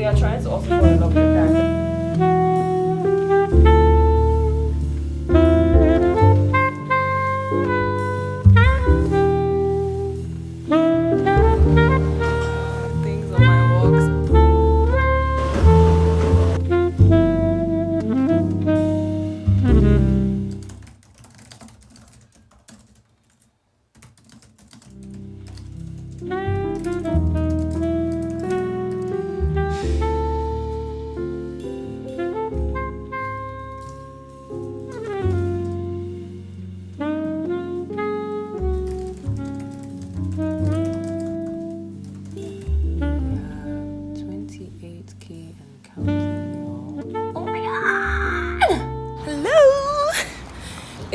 you're trying to also fall in love with your character. Things on my walks.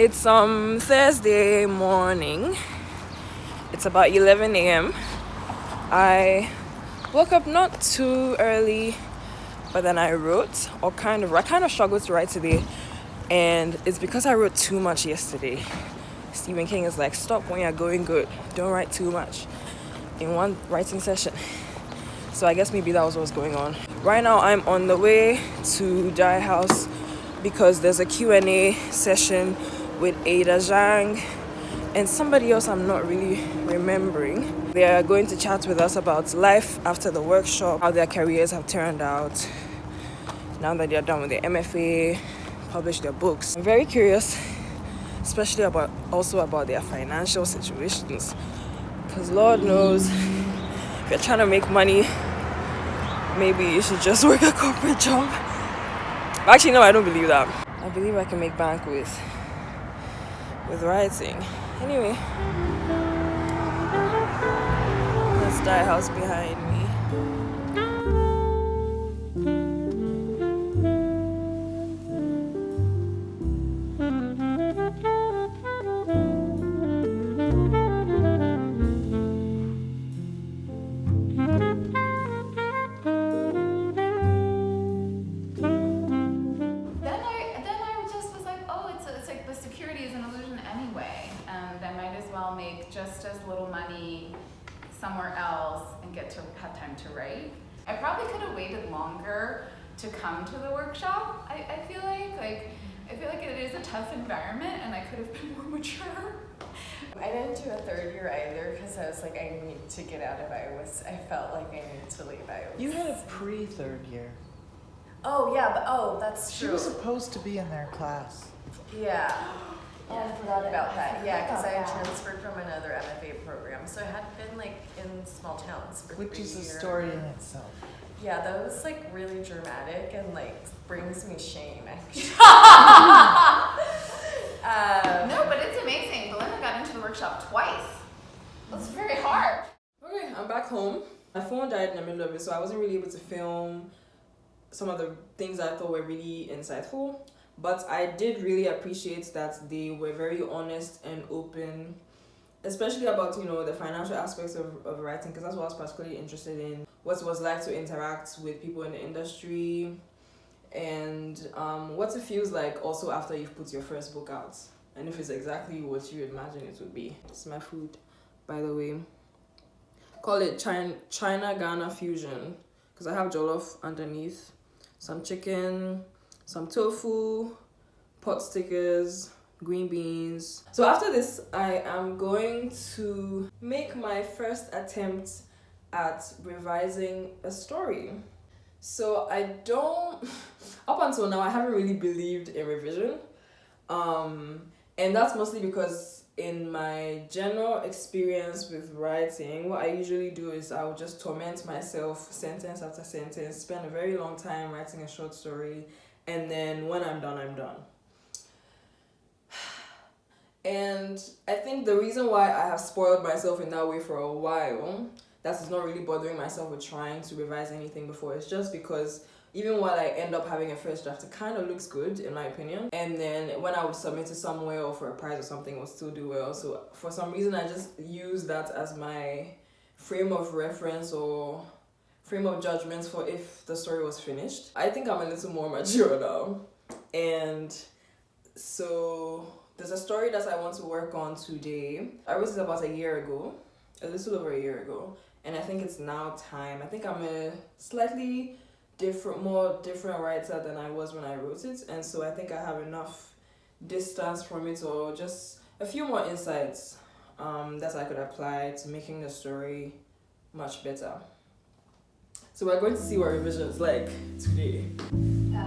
It's Thursday morning. It's about 11 a.m. I woke up not too early, but then I wrote, I kind of struggled to write today, and it's because I wrote too much yesterday. Stephen King is like, stop when you're going good. Don't write too much in one writing session. So I guess maybe that was what was going on. Right now I'm on the way to Jai House because there's a Q&A session with Ada Zhang and somebody else I'm not really remembering. They are going to chat with us about life after the workshop, how their careers have turned out now that they're done with their MFA, publish their books. I'm very curious, especially about their financial situations, because Lord knows, if you're trying to make money, maybe you should just work a corporate job. Actually, no, I don't believe that. I believe I can make bank with writing. Anyway, that's the house behind me. Make just as little money somewhere else and get to have time to write. I probably could have waited longer to come to the workshop. I feel like it is a tough environment and I could have been more mature. I didn't do a third year either because I was like, I need to get out of Iowa. I felt like I needed to leave Iowa. You had a pre-third year. Oh yeah, but that's true. She was supposed to be in their class. Yeah. Oh, I forgot about that. Yeah, because I had transferred from another MFA program, so I had been like in small towns for 3 years. Which is a story in itself. Yeah, that was like really dramatic and like brings me shame actually. No, but it's amazing. Belinda got into the workshop twice. That's very hard. Okay, I'm back home. My phone died in the middle of it, so I wasn't really able to film some of the things I thought were really insightful. But I did really appreciate that they were very honest and open, especially about, the financial aspects of writing, because that's what I was particularly interested in. What it was like to interact with people in the industry, and what it feels like also after you've put your first book out, and if it's exactly what you imagine it would be. It's my food, by the way. Call it China-Ghana fusion, because I have jollof underneath, some chicken, some tofu, pot stickers, green beans. So after this, I am going to make my first attempt at revising a story. So up until now, I haven't really believed in revision. And that's mostly because in my general experience with writing, what I usually do is I'll just torment myself sentence after sentence, spend a very long time writing a short story, and then when I'm done, I'm done. And I think the reason why I have spoiled myself in that way for a while, that is not really bothering myself with trying to revise anything before, it's just because even while I end up having a first draft, it kind of looks good in my opinion. And then when I would submit it somewhere or for a prize or something, it would still do well. So for some reason, I just use that as my frame of reference or frame of judgment for if the story was finished. I think I'm a little more mature now. And so there's a story that I want to work on today. I wrote it about a little over a year ago. And I think it's now time. I think I'm a slightly more different writer than I was when I wrote it, and so I think I have enough distance from it, or just a few more insights that I could apply to making the story much better. So we're going to see what revision is like today.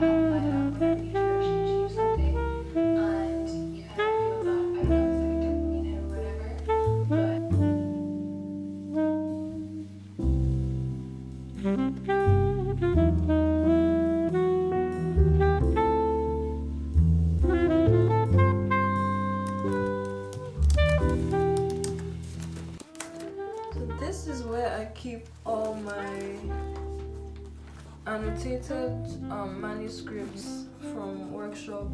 Whenever you achieve something, and you kind of feel that, I know it's like a dopamine hit or whatever, but So this is where I keep all my annotated manuscripts from workshop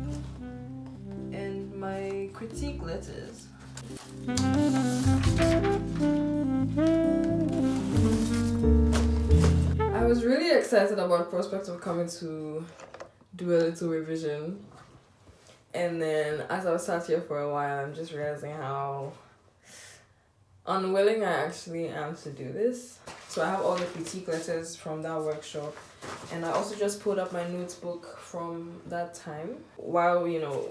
and my critique letters. I was really excited about the prospect of coming to do a little revision, and then as I was sat here for a while, I'm just realizing how unwilling I actually am to do this. So I have all the critique letters from that workshop, and I also just pulled up my notebook from that time. While,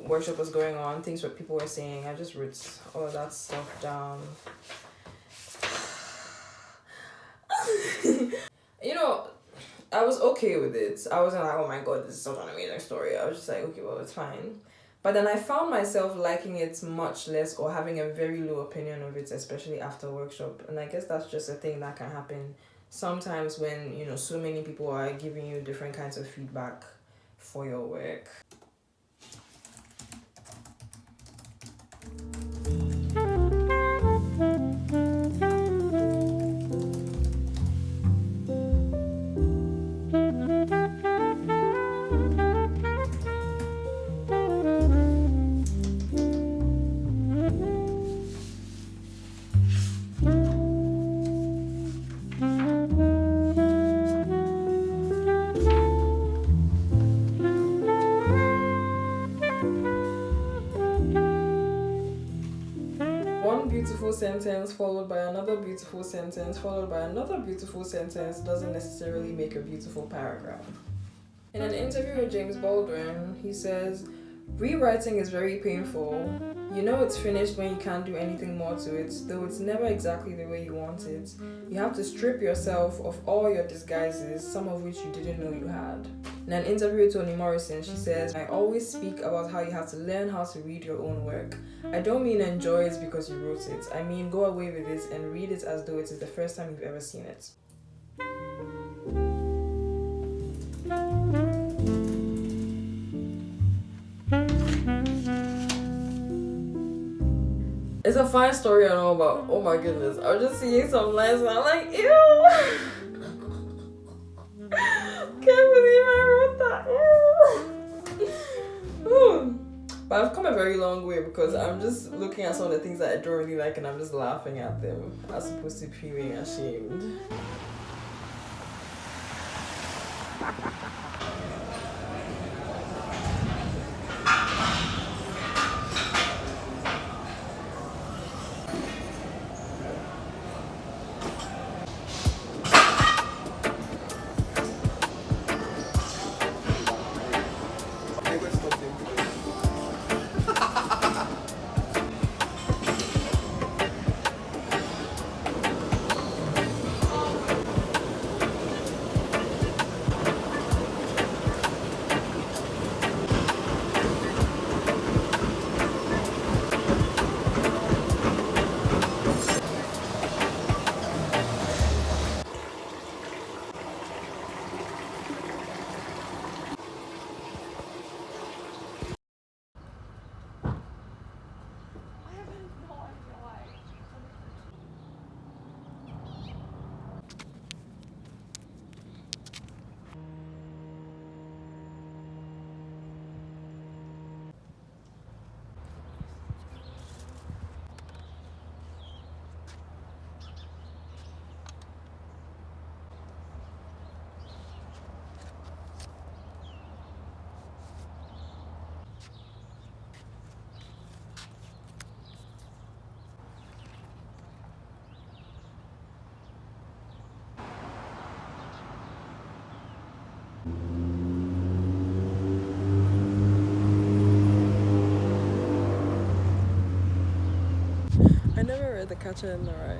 workshop was going on, things what people were saying, I just wrote all of that stuff down. I was okay with it. I wasn't like, oh my god, this is such an amazing story. I was just like, okay, well, it's fine. But then I found myself liking it much less, or having a very low opinion of it, especially after workshop. And I guess that's just a thing that can happen sometimes when, so many people are giving you different kinds of feedback for your work. Beautiful sentence followed by another beautiful sentence followed by another beautiful sentence doesn't necessarily make a beautiful paragraph. In an interview with James Baldwin, he says, "Rewriting is very painful. You know it's finished when you can't do anything more to it, though it's never exactly the way you want it. You have to strip yourself of all your disguises, some of which you didn't know you had." In an interview with Toni Morrison, she says, "I always speak about how you have to learn how to read your own work. I don't mean enjoy it because you wrote it. I mean go away with it and read it as though it is the first time you've ever seen it." It's a fine story and all, but oh my goodness, I was just seeing some lines and I'm like, ew! Can't believe I wrote that. Ew. But I've come a very long way, because I'm just looking at some of the things that I don't really like and I'm just laughing at them as opposed to feeling ashamed. read The Catcher in the Rye.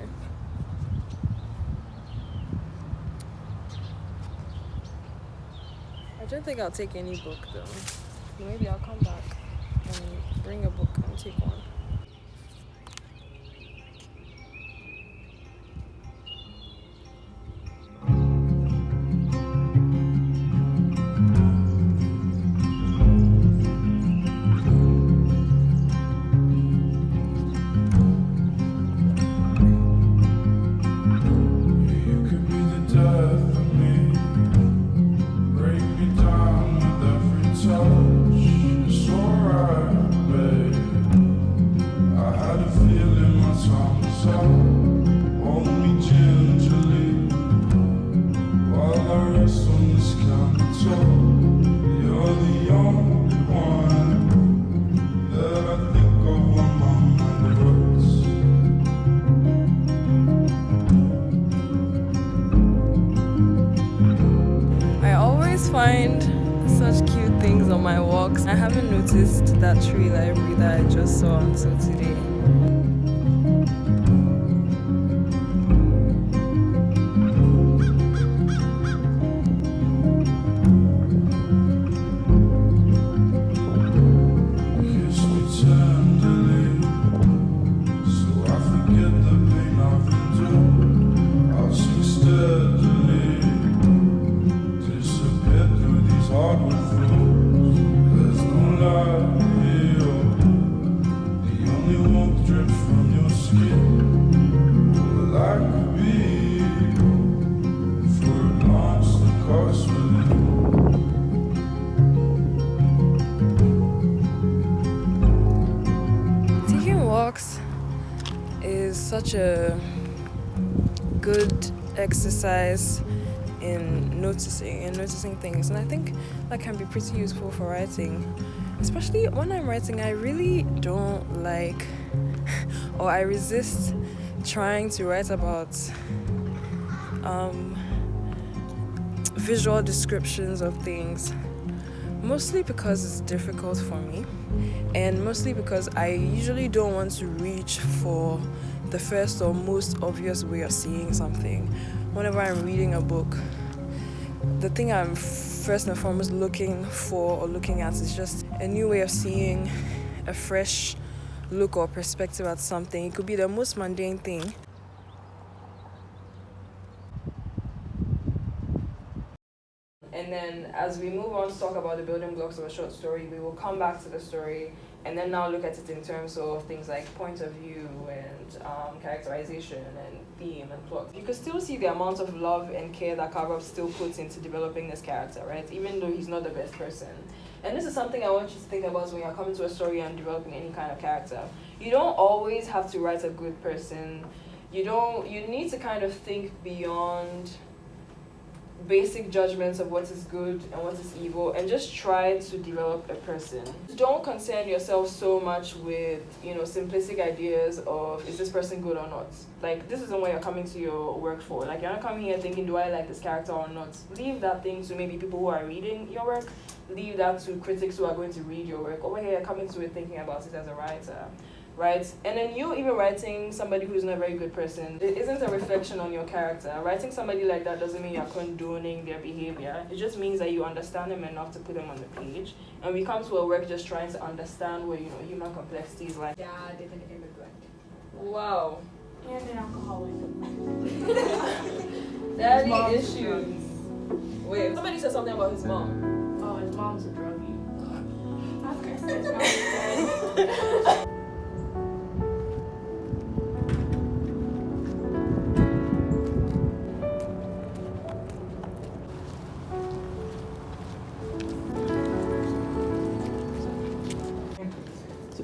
I don't think I'll take any book though. Maybe I'll come back and bring a book and take one. Find such cute things on my walks. I haven't noticed that tree library that I just saw until today. Is such a good exercise in noticing things, and I think that can be pretty useful for writing, especially when I'm writing. I really don't like, or I resist trying to write about visual descriptions of things, mostly because it's difficult for me, and mostly because I usually don't want to reach for the first or most obvious way of seeing something. Whenever I'm reading a book, the thing I'm first and foremost looking for or looking at is just a new way of seeing, a fresh look or perspective at something. It could be the most mundane thing. And then as we move on to talk about the building blocks of a short story, we will come back to the story and then now look at it in terms of things like point of view and characterization and theme and plot. You can still see the amount of love and care that Carver still puts into developing this character, right? Even though he's not the best person. And this is something I want you to think about when you're coming to a story and developing any kind of character. You don't always have to write a good person. You need to kind of think beyond basic judgments of what is good and what is evil and just try to develop a person. Don't concern yourself so much with, simplistic ideas of is this person good or not. Like, this isn't what you're coming to your work for. Like, you're not coming here thinking, do I like this character or not? Leave that thing to maybe people who are reading your work. Leave that to critics who are going to read your work. Over here, you're coming to it thinking about it as a writer. Right? And then you even writing somebody who's not a very good person, it isn't a reflection on your character. Writing somebody like that doesn't mean you're condoning their behavior. It just means that you understand them enough to put them on the page. And we come to a work just trying to understand what, human complexity is like. Dad is an immigrant. Wow. And an alcoholic. Daddy issues. Wait, somebody said something about his mom. Oh, his mom's a druggie.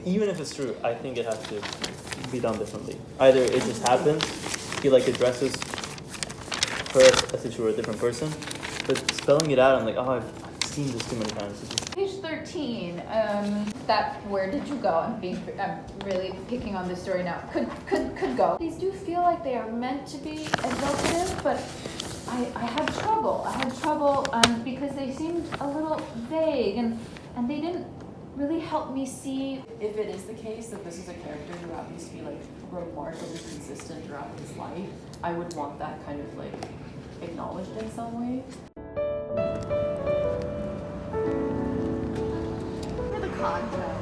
Even if it's true, I think it has to be done differently. Either it just happens, he addresses her as if she were a different person, but spelling it out, I'm like, oh, I've seen this too many times. Page 13, where did you go? I'm really picking on this story now. Could go. These do feel like they are meant to be evocative, but I had trouble. Because they seemed a little vague and they didn't really helped me see. If it is the case that this is a character who happens to be like remarkably consistent throughout his life, I would want that kind of like acknowledged in some way. For the content.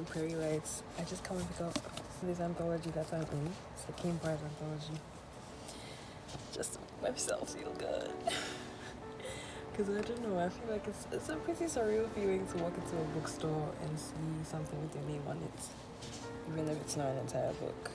Prairie, I just come and pick up this anthology that I'm in. It's the King Prize anthology. Just to make myself feel good. Because I don't know, I feel like it's a pretty surreal feeling to walk into a bookstore and see something with your name on it, even if it's not an entire book.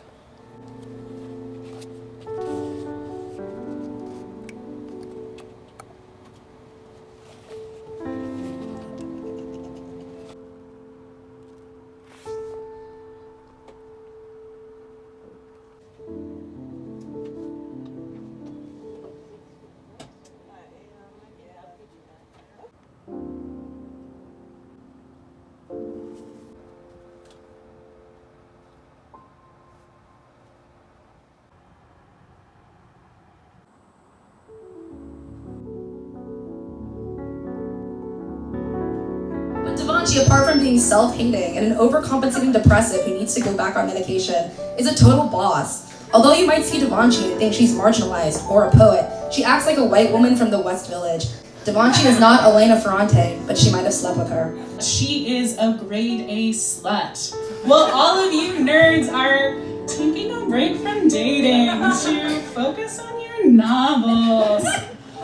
Apart from being self-hating and an overcompensating depressive who needs to go back on medication, is a total boss. Although you might see Devanshi and think she's marginalized or a poet, she acts like a white woman from the West Village. Devanshi is not Elena Ferrante, but she might have slept with her. She is a grade A slut. Well, all of you nerds are taking a break from dating to focus on your novels.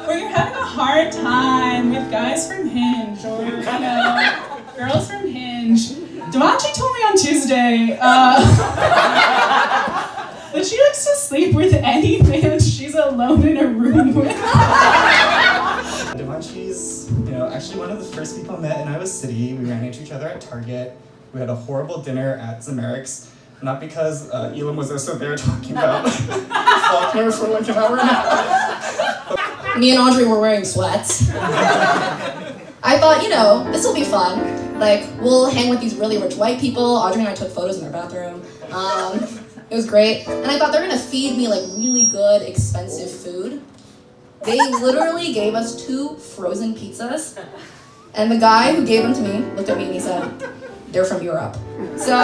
Or you're having a hard time with guys from Hinge or, girls from Hinge. Devanshi told me on Tuesday that she likes to sleep with any man she's alone in a room with. Devanshi's, actually one of the first people I met in Iowa City. We ran into each other at Target. We had a horrible dinner at Zamerik's. Not because Elam was also there talking about Faulkner for like an hour and a half. Me and Audrey were wearing sweats. I thought, this will be fun. Like, we'll hang with these really rich white people. Audrey and I took photos in their bathroom. It was great. And I thought they're gonna feed me like really good, expensive food. They literally gave us 2 frozen pizzas. And the guy who gave them to me looked at me and he said, "They're from Europe." So